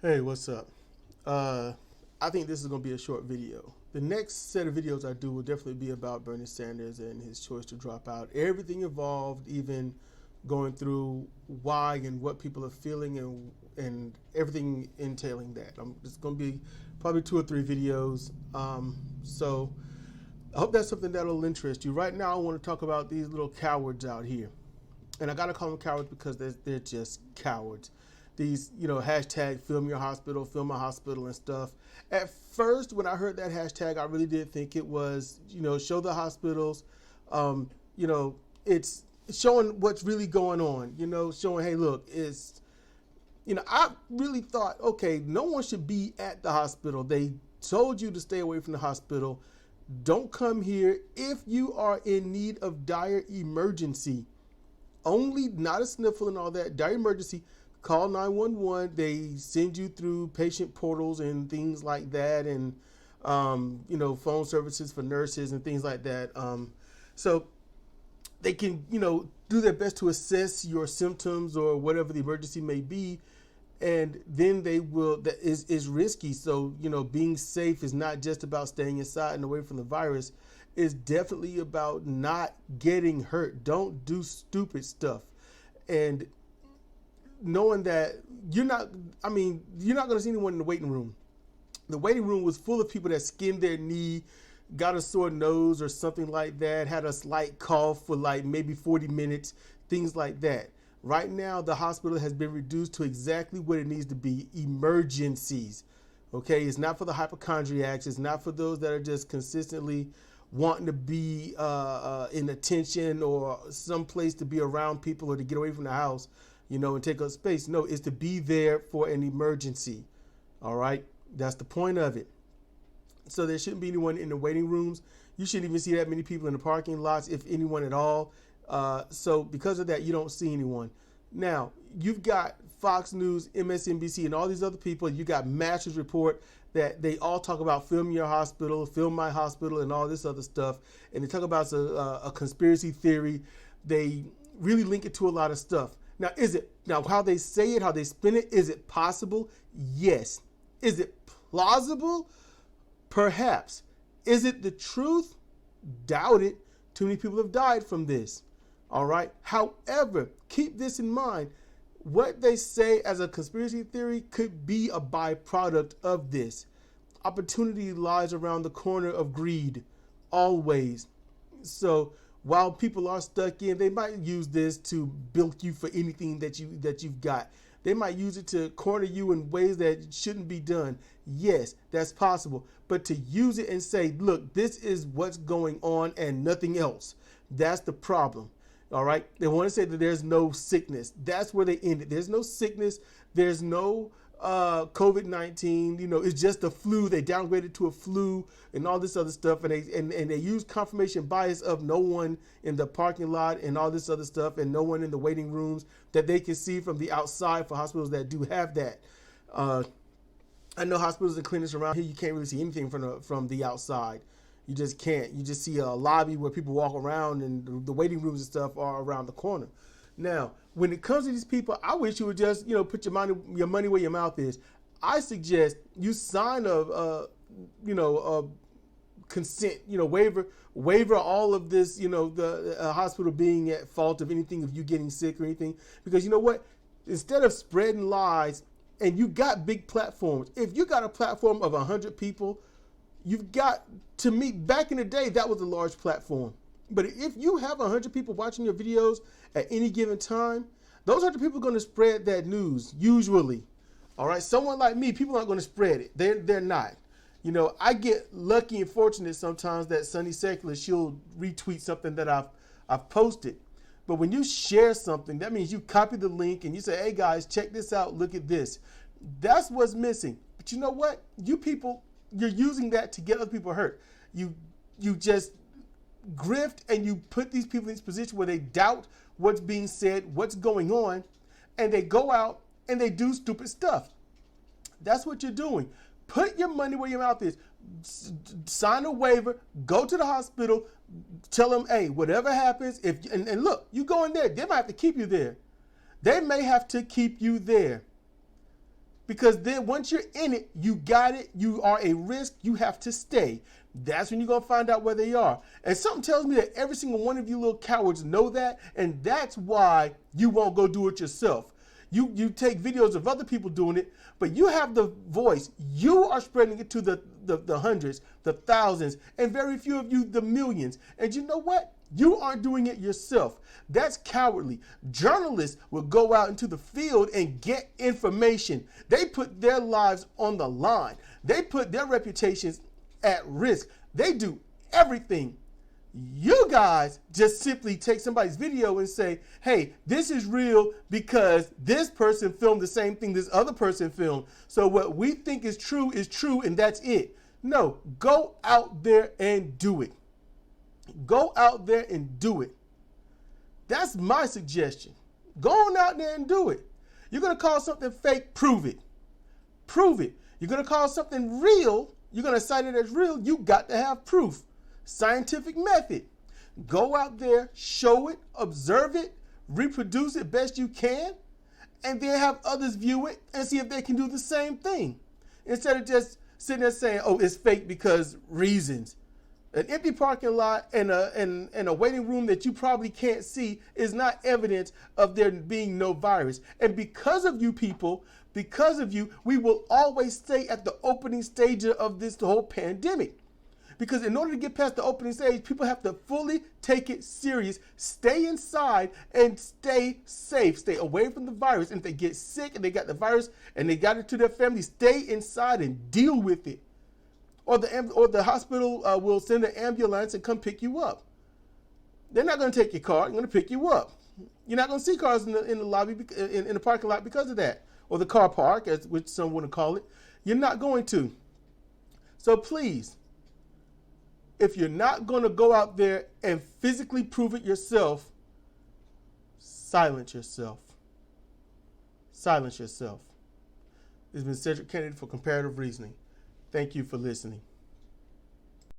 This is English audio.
Hey, what's up? I think this is going to be a short video. The next set of videos I do will definitely be about Bernie Sanders and his choice to drop out. Everything involved, even going through why and what people are feeling and everything entailing that. It's going to be probably 2 or 3 videos. So I hope that's something that'll interest you. Right now, I want to talk about these little cowards out here. And I got to call them cowards because they're just cowards. These, hashtag film your hospital, film my hospital and stuff. At first, when I heard that hashtag, I really did think it was, show the hospitals. It's showing what's really going on, showing, hey, look, I really thought, okay, no one should be at the hospital. They told you to stay away from the hospital. Don't come here if you are in need of dire emergency. Only, not a sniffle and all that, dire emergency. Call 911. They send you through patient portals and things like that, and phone services for nurses and things like that. So they can do their best to assess your symptoms or whatever the emergency may be, and then they will. That is risky. So being safe is not just about staying inside and away from the virus. It's definitely about not getting hurt. Don't do stupid stuff, and knowing that you're not going to see anyone in the waiting room. The waiting room was full of people that skinned their knee, got a sore nose or something like that, had a slight cough for like maybe 40 minutes, things like that. Right now, the hospital has been reduced to exactly what it needs to be: emergencies. Okay, it's not for the hypochondriacs. It's not for those that are just consistently wanting to be in attention or someplace to be around people or to get away from the house, and take up space. No, it's to be there for an emergency. All right, that's the point of it. So there shouldn't be anyone in the waiting rooms. You shouldn't even see that many people in the parking lots, if anyone at all. So because of that, you don't see anyone. Now, you've got Fox News, MSNBC, and all these other people. You got Masters Report that they all talk about film your hospital, film my hospital, and all this other stuff. And they talk about a conspiracy theory. They really link it to a lot of stuff. Now, how they say it, how they spin it, is it possible? Yes. Is it plausible? Perhaps. Is it the truth? Doubt it. Too many people have died from this. All right. However, keep this in mind. What they say as a conspiracy theory could be a byproduct of this. Opportunity lies around the corner of greed, always. So while people are stuck in, they might use this to bilk you for anything that you've got. They might use it to corner you in ways that shouldn't be done. Yes, that's possible. But to use it and say, look, this is what's going on and nothing else, that's the problem. All right. They want to say that there's no sickness. That's where they end it. There's no sickness. There's no COVID-19. It's just a flu. They downgraded to a flu and all this other stuff. And they use confirmation bias of no one in the parking lot and all this other stuff, and no one in the waiting rooms that they can see from the outside for hospitals that do have that. I know hospitals and clinics around here, you can't really see anything from the outside. You just can't. You just see a lobby where people walk around, and the waiting rooms and stuff are around the corner. Now, when it comes to these people, I wish you would just, put your money where your mouth is. I suggest you sign a consent, waiver all of this, the hospital being at fault of anything, of you getting sick or anything. Because you know what? Instead of spreading lies, and you got big platforms. If you got a platform of 100 people, you've got to meet. Back in the day, that was a large platform. But if you have 100 people watching your videos at any given time, those 100 people are going to spread that news, usually. All right, someone like me, people aren't going to spread it. They're not. I get lucky and fortunate sometimes that Sunny Secular, she'll retweet something that I've posted. But when you share something, that means you copy the link and you say, hey guys, check this out, look at this. That's what's missing. But you know what? You people, you're using that to get other people hurt. You just grift, and you put these people in this position where they doubt what's being said, what's going on, and they go out and they do stupid stuff. That's what you're doing. Put your money where your mouth is. Sign a waiver, go to the hospital, tell them, hey, whatever happens, and look, you go in there, they might have to keep you there. They may have to keep you there. Because then once you're in it, you got it, you are a risk, you have to stay. That's when you're going to find out where they are. And something tells me that every single one of you little cowards know that, and that's why you won't go do it yourself. You take videos of other people doing it, but you have the voice. You are spreading it to the hundreds, the thousands, and very few of you the millions. And you know what? You aren't doing it yourself. That's cowardly. Journalists will go out into the field and get information. They put their lives on the line. They put their reputations at risk. They do everything. You guys just simply take somebody's video and say, hey, this is real because this person filmed the same thing this other person filmed. So what we think is true, and that's it. No, go out there and do it. Go out there and do it. That's my suggestion. Go on out there and do it. You're going to call something fake, prove it. Prove it. You're going to call something real, you're going to cite it as real, you got to have proof. Scientific method. Go out there, show it, observe it, reproduce it best you can, and then have others view it and see if they can do the same thing. Instead of just sitting there saying, oh, it's fake because reasons. An empty parking lot and a waiting room that you probably can't see is not evidence of there being no virus. And because of you people, because of you, we will always stay at the opening stage of this whole pandemic. Because in order to get past the opening stage, people have to fully take it serious, stay inside, and stay safe. Stay away from the virus. And if they get sick and they got the virus and they got it to their family, stay inside and deal with it. Or the hospital will send an ambulance and come pick you up. They're not going to take your car. They're going to pick you up. You're not going to see cars in the lobby, in the parking lot because of that. Or the car park, as which some would call it. You're not going to. So please, if you're not going to go out there and physically prove it yourself, silence yourself. Silence yourself. This has been Cedric Kennedy for Comparative Reasoning. Thank you for listening.